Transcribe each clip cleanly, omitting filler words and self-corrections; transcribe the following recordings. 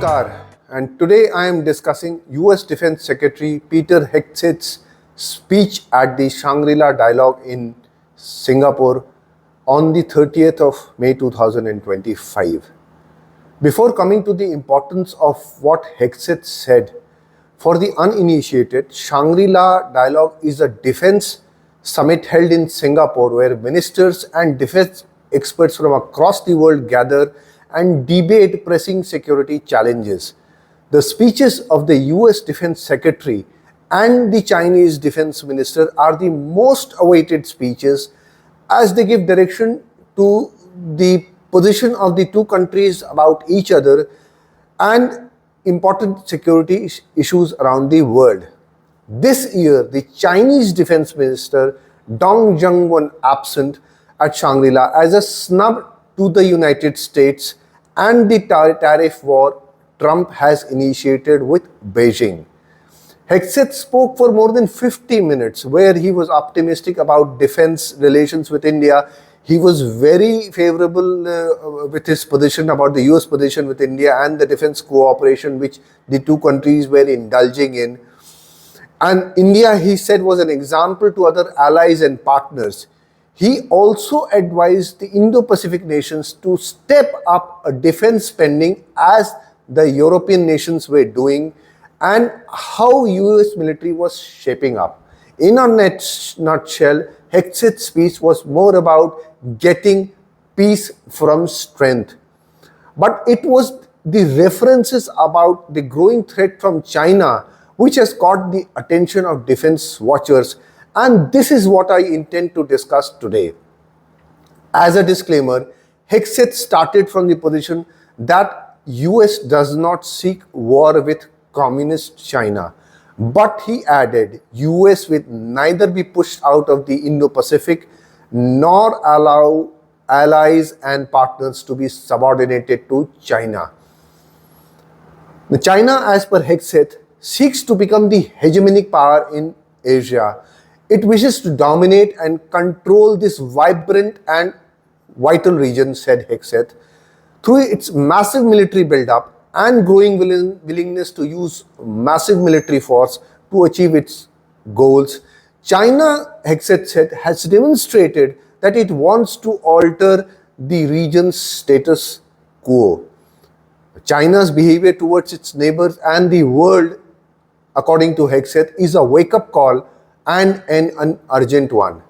Namaskar, and today I am discussing US Defence Secretary Peter Hegseth's speech at the Shangri La Dialogue in Singapore on the 30th of May 2025. Before coming to the importance of what Hexaths said, for the uninitiated, Shangri La Dialogue is a defense summit held in Singapore where ministers and defense experts from across the world gather and debate pressing security challenges. The speeches of the US Defense Secretary and the Chinese Defense Minister are the most awaited speeches as they give direction to the position of the two countries about each other and important security issues around the world. This year, the Chinese Defense Minister Dong Jungwon absent at Shangri-La as a snub to the United States and the tariff war Trump has initiated with Beijing. Hexaths spoke for more than 50 minutes where he was optimistic about defense relations with India. He was very favorable with his position about the US position with India and the defense cooperation which the two countries were indulging in. And India, he said, was an example to other allies and partners. He also advised the Indo-Pacific nations to step up a defense spending as the European nations were doing and how US military was shaping up. In a nutshell, Hexath's speech was more about getting peace from strength. But it was the references about the growing threat from China which has caught the attention of defense watchers, and this is what I intend to discuss today. As a disclaimer, Hexaths started from the position that US does not seek war with communist China, but he added US will neither be pushed out of the Indo-Pacific nor allow allies and partners to be subordinated to China. China, as per Hexath, seeks to become the hegemonic power in Asia. It wishes to dominate and control this vibrant and vital region, said Hexath, through its massive military buildup and growing willingness to use massive military force to achieve its goals. China, Hexath said, has demonstrated that it wants to alter the region's status quo. China's behavior towards its neighbors and the world, according to Hexath, is a wake-up call and an urgent one.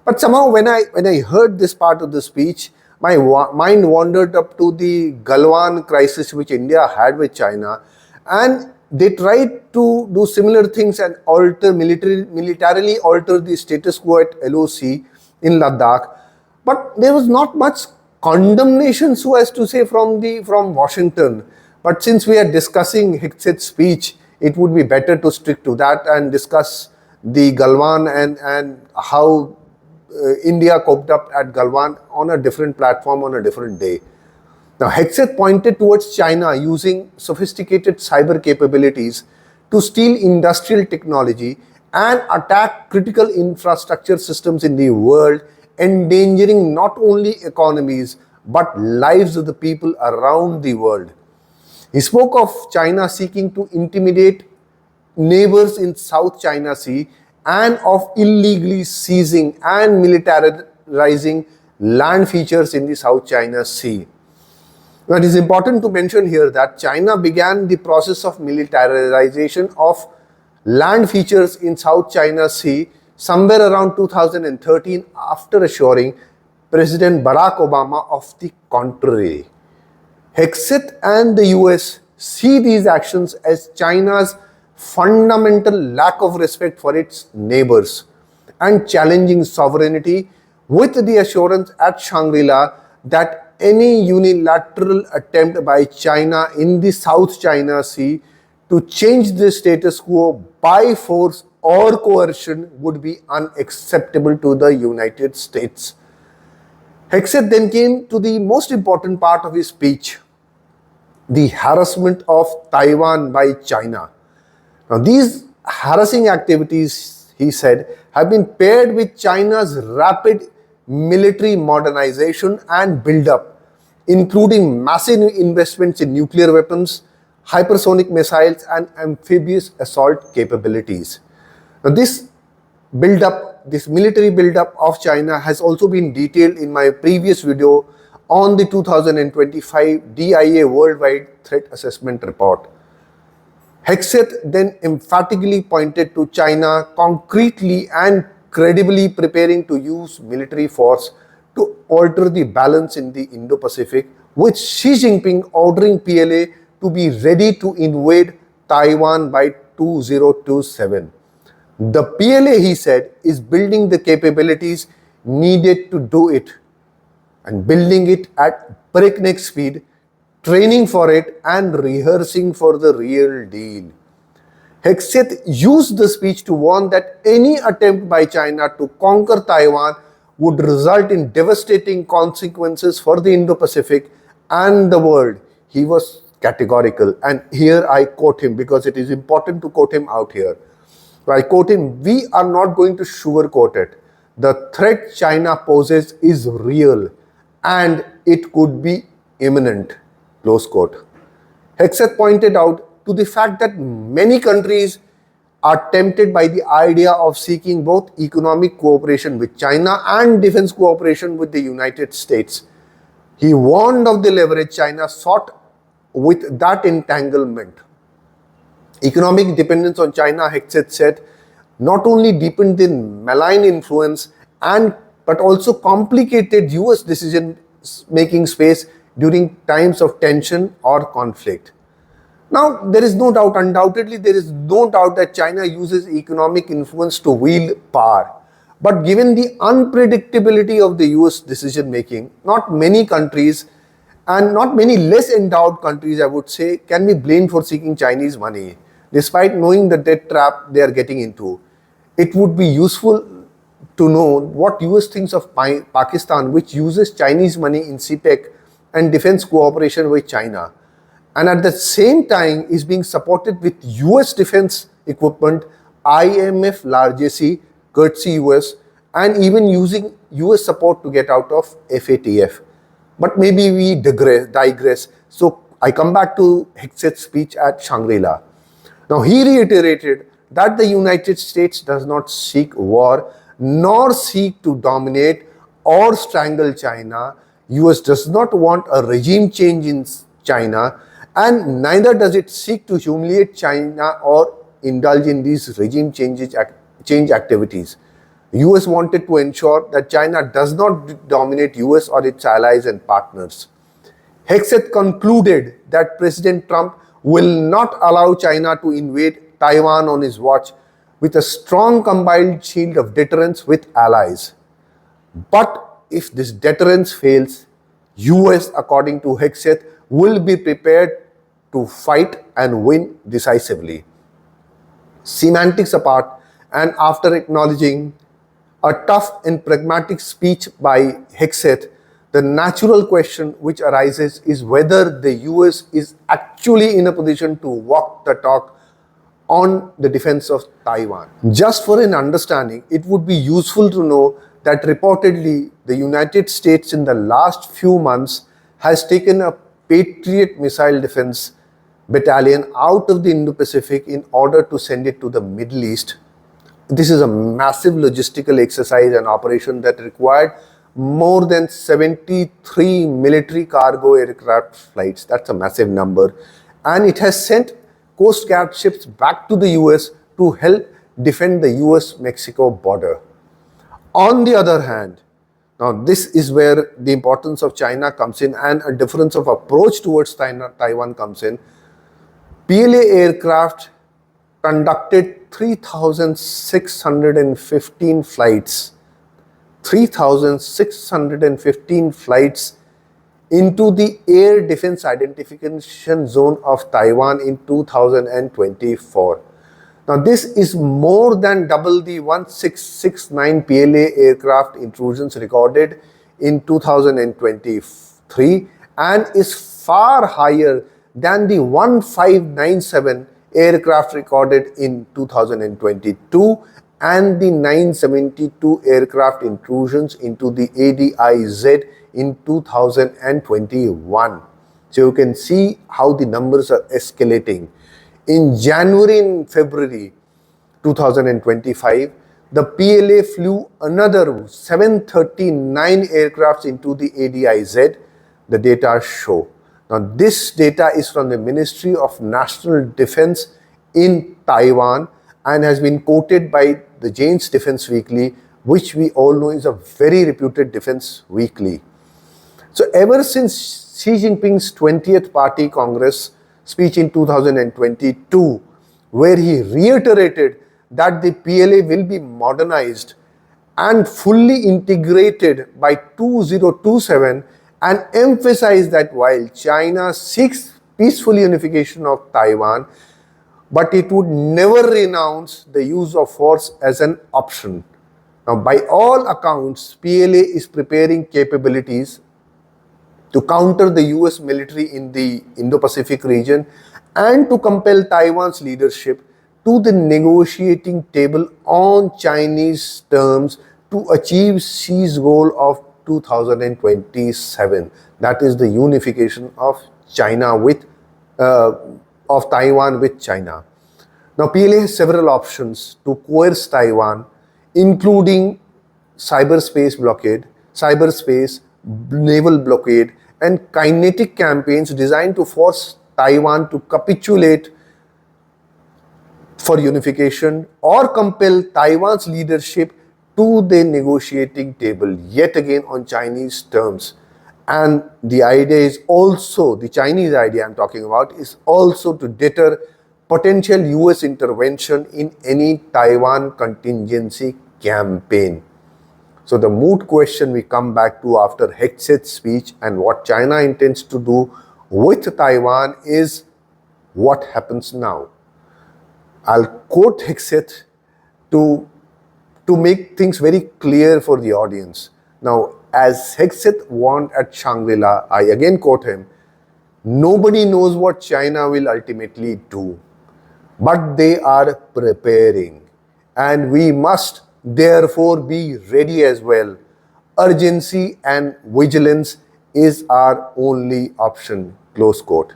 But somehow when I heard this part of the speech, my mind wandered up to the Galwan crisis which India had with China, and they tried to do similar things and militarily alter the status quo at LOC in Ladakh. But there was not much condemnation, so as to say, from Washington. But since we are discussing Hexath's speech, it would be better to stick to that and discuss the Galwan and how India coped up at Galwan on a different platform on a different day. Now, Hexath pointed towards China using sophisticated cyber capabilities to steal industrial technology and attack critical infrastructure systems in the world, endangering not only economies but lives of the people around the world. He spoke of China seeking to intimidate neighbors in South China Sea and of illegally seizing and militarizing land features in the South China Sea. Now, it is important to mention here that China began the process of militarization of land features in South China Sea somewhere around 2013 after assuring President Barack Obama of the contrary. Hexath and the US see these actions as China's fundamental lack of respect for its neighbors and challenging sovereignty, with the assurance at Shangri-La that any unilateral attempt by China in the South China Sea to change the status quo by force or coercion would be unacceptable to the United States. Hexath then came to the most important part of his speech, the harassment of Taiwan by China. Now, these harassing activities, he said, have been paired with China's rapid military modernization and buildup, including massive investments in nuclear weapons, hypersonic missiles, and amphibious assault capabilities. Now, this military buildup of China has also been detailed in my previous video on the 2025 DIA Worldwide Threat Assessment Report. Hegseth then emphatically pointed to China concretely and credibly preparing to use military force to alter the balance in the Indo-Pacific, with Xi Jinping ordering PLA to be ready to invade Taiwan by 2027. The PLA, he said, is building the capabilities needed to do it and building it at breakneck speed, training for it and rehearsing for the real deal. Hegseth used the speech to warn that any attempt by China to conquer Taiwan would result in devastating consequences for the Indo-Pacific and the world. He was categorical, and here I quote him because it is important to quote him out here. I quote him, "We are not going to sugarcoat it. The threat China poses is real and it could be imminent." Close quote. Hegseth pointed out to the fact that many countries are tempted by the idea of seeking both economic cooperation with China and defense cooperation with the United States. He warned of the leverage China sought with that entanglement. Economic dependence on China, Hegseth said, not only deepened the malign influence but also complicated US decision-making space during times of tension or conflict. Now, undoubtedly there is no doubt that China uses economic influence to wield power. But given the unpredictability of the US decision-making, not many countries, and not many less endowed countries, I would say, can be blamed for seeking Chinese money, despite knowing the debt trap they are getting into. It would be useful to know what US thinks of Pakistan, which uses Chinese money in CPEC and defense cooperation with China, and at the same time is being supported with US defense equipment, IMF largesse, courtesy US, and even using US support to get out of FATF. But maybe we digress. So I come back to Hegseth's speech at Shangri La. Now, he reiterated that the United States does not seek war nor seek to dominate or strangle China. US does not want a regime change in China, and neither does it seek to humiliate China or indulge in these regime change activities. US wanted to ensure that China does not dominate US or its allies and partners. Hegseth concluded that President Trump will not allow China to invade Taiwan on his watch, with a strong combined shield of deterrence with allies. But if this deterrence fails, US, according to Hegseth, will be prepared to fight and win decisively. Semantics apart, and after acknowledging a tough and pragmatic speech by Hegseth, the natural question which arises is whether the US is actually in a position to walk the talk on the defense of Taiwan. Just for an understanding, it would be useful to know that reportedly the United States in the last few months has taken a Patriot missile defense battalion out of the Indo-Pacific in order to send it to the Middle East. This is a massive logistical exercise and operation that required more than 73 military cargo aircraft flights. That's a massive number. And it has sent Coast Guard ships back to the US to help defend the US-Mexico border. On the other hand, now this is where the importance of China comes in and a difference of approach towards Taiwan comes in. PLA aircraft conducted 3,615 flights. 3,615 flights into the Air Defense Identification Zone of Taiwan in 2024. Now, this is more than double the 1669 PLA aircraft intrusions recorded in 2023 and is far higher than the 1597 aircraft recorded in 2022 and the 972 aircraft intrusions into the ADIZ in 2021. So you can see how the numbers are escalating. In January and February 2025, the PLA flew another 739 aircrafts into the ADIZ, the data show. Now, this data is from the Ministry of National Defense in Taiwan and has been quoted by the Jane's Defense Weekly, which we all know is a very reputed defense weekly. So ever since Xi Jinping's 20th Party Congress speech in 2022, where he reiterated that the PLA will be modernized and fully integrated by 2027, and emphasized that while China seeks peaceful unification of Taiwan, but it would never renounce the use of force as an option. Now, by all accounts, PLA is preparing capabilities to counter the US military in the Indo-Pacific region and to compel Taiwan's leadership to the negotiating table on Chinese terms to achieve Xi's goal of 2027. That is the unification of China with of Taiwan with China. Now, PLA has several options to coerce Taiwan, including cyberspace blockade, cyberspace naval blockade, and kinetic campaigns designed to force Taiwan to capitulate for unification or compel Taiwan's leadership to the negotiating table, yet again on Chinese terms. And the idea is also, the Chinese idea I'm talking about, is also to deter potential US intervention in any Taiwan contingency campaign. So the moot question we come back to after Hexath's speech and what China intends to do with Taiwan is what happens now. I'll quote Hexath to make things very clear for the audience. Now, as Hexath warned at Shangri La, I again quote him, "Nobody knows what China will ultimately do, but they are preparing, and we must therefore be ready as well. Urgency and vigilance is our only option." Close quote.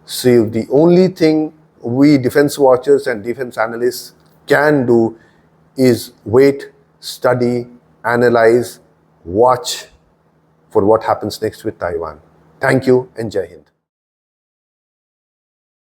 So the only thing we defense watchers and defense analysts can do is wait, study, analyze, watch for what happens next with Taiwan. Thank you and Jai Hind.